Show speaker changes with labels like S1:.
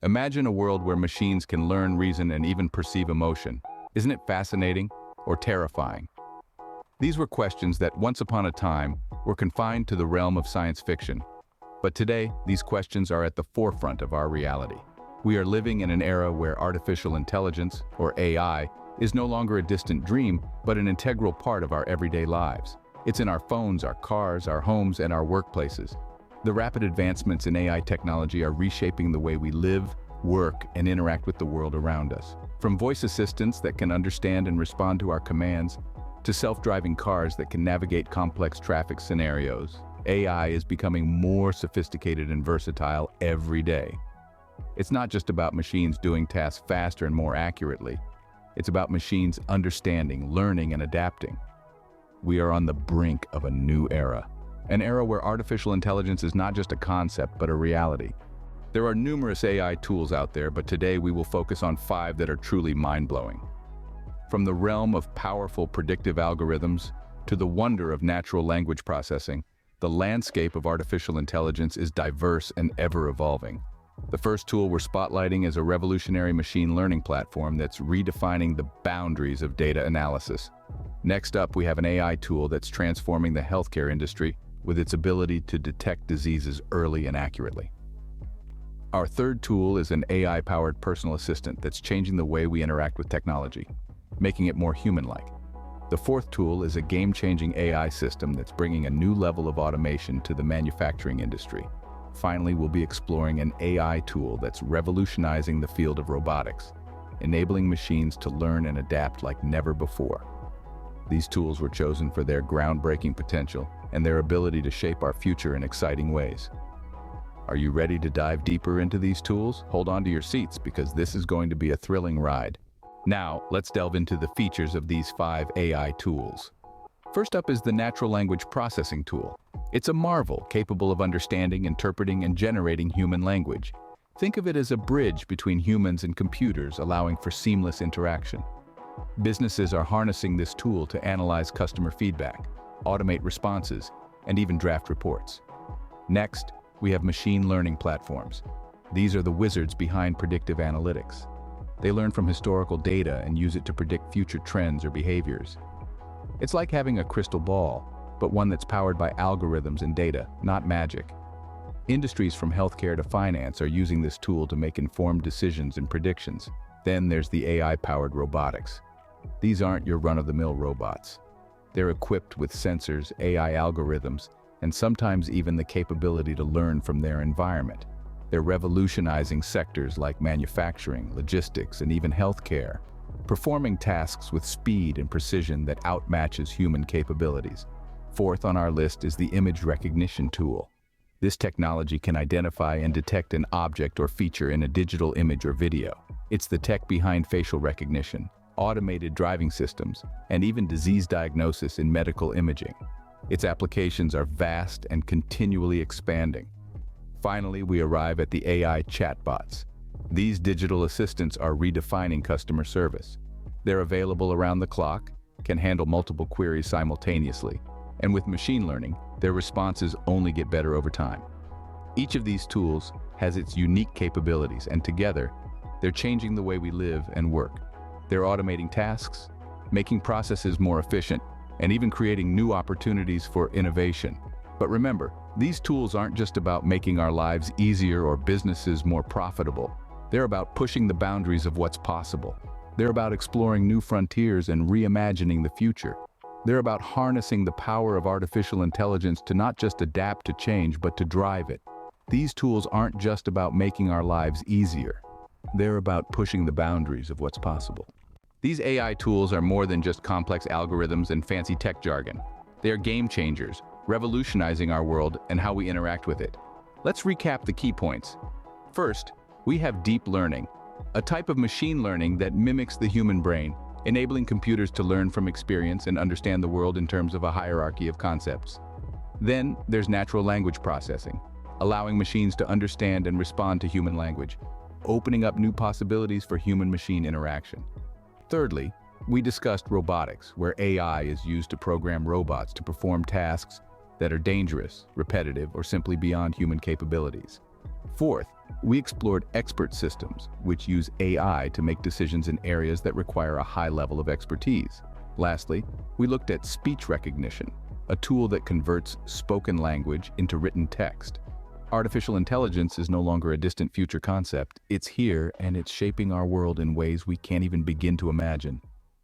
S1: Imagine a world where machines can learn, reason, and even perceive emotion. Isn't it fascinating or terrifying? These were questions that, once upon a time, were confined to the realm of science fiction. But today, these questions are at the forefront of our reality. We are living in an era where artificial intelligence, or AI, is no longer a distant dream, but an integral part of our everyday lives. It's in our phones, our cars, our homes, and our workplaces. The rapid advancements in AI technology are reshaping the way we live, work, and interact with the world around us. From voice assistants that can understand and respond to our commands, to self-driving cars that can navigate complex traffic scenarios, AI is becoming more sophisticated and versatile every day. It's not just about machines doing tasks faster and more accurately. It's about machines understanding, learning, and adapting. We are on the brink of a new era. An era where artificial intelligence is not just a concept, but a reality. There are numerous AI tools out there, but today we will focus on 5 that are truly mind-blowing. From the realm of powerful predictive algorithms to the wonder of natural language processing, the landscape of artificial intelligence is diverse and ever-evolving. The first tool we're spotlighting is a revolutionary machine learning platform that's redefining the boundaries of data analysis. Next up, we have an AI tool that's transforming the healthcare industry with its ability to detect diseases early and accurately. Our third tool is an AI-powered personal assistant that's changing the way we interact with technology, making it more human-like. The fourth tool is a game-changing AI system that's bringing a new level of automation to the manufacturing industry. Finally, we'll be exploring an AI tool that's revolutionizing the field of robotics, enabling machines to learn and adapt like never before. These tools were chosen for their groundbreaking potential and their ability to shape our future in exciting ways. Are you ready to dive deeper into these tools? Hold on to your seats because this is going to be a thrilling ride. Now, let's delve into the features of these 5 AI tools. First up is the natural language processing tool. It's a marvel capable of understanding, interpreting, and generating human language. Think of it as a bridge between humans and computers, allowing for seamless interaction. Businesses are harnessing this tool to analyze customer feedback, automate responses, and even draft reports. Next, we have machine learning platforms. These are the wizards behind predictive analytics. They learn from historical data and use it to predict future trends or behaviors. It's like having a crystal ball, but one that's powered by algorithms and data, not magic. Industries from healthcare to finance are using this tool to make informed decisions and predictions. Then there's the AI-powered robotics. These aren't your run-of-the-mill robots. They're equipped with sensors, AI algorithms, and sometimes even the capability to learn from their environment. They're revolutionizing sectors like manufacturing, logistics, and even healthcare, performing tasks with speed and precision that outmatches human capabilities. Fourth on our list is the image recognition tool. This technology can identify and detect an object or feature in a digital image or video. It's the tech behind facial recognition, automated driving systems, and even disease diagnosis in medical imaging. Its applications are vast and continually expanding. Finally, we arrive at the AI chatbots. These digital assistants are redefining customer service. They're available around the clock, can handle multiple queries simultaneously, and with machine learning, their responses only get better over time. Each of these tools has its unique capabilities, and together, they're changing the way we live and work. They're automating tasks, making processes more efficient, and even creating new opportunities for innovation. But remember, these tools aren't just about making our lives easier or businesses more profitable. They're about pushing the boundaries of what's possible. They're about exploring new frontiers and reimagining the future. They're about harnessing the power of artificial intelligence to not just adapt to change, but to drive it. These tools aren't just about making our lives easier. They're about pushing the boundaries of what's possible. These AI tools are more than just complex algorithms and fancy tech jargon. They are game changers, revolutionizing our world and how we interact with it. Let's recap the key points. First, we have deep learning, a type of machine learning that mimics the human brain, enabling computers to learn from experience and understand the world in terms of a hierarchy of concepts. Then, there's natural language processing, allowing machines to understand and respond to human language, opening up new possibilities for human-machine interaction. Thirdly, we discussed robotics, where AI is used to program robots to perform tasks that are dangerous, repetitive, or simply beyond human capabilities. Fourth, We explored expert systems, which use AI to make decisions in areas that require a high level of expertise. Lastly, we looked at speech recognition, a tool that converts spoken language into written text. Artificial intelligence is no longer a distant future concept. It's here, and it's shaping our world in ways we can't even begin to imagine.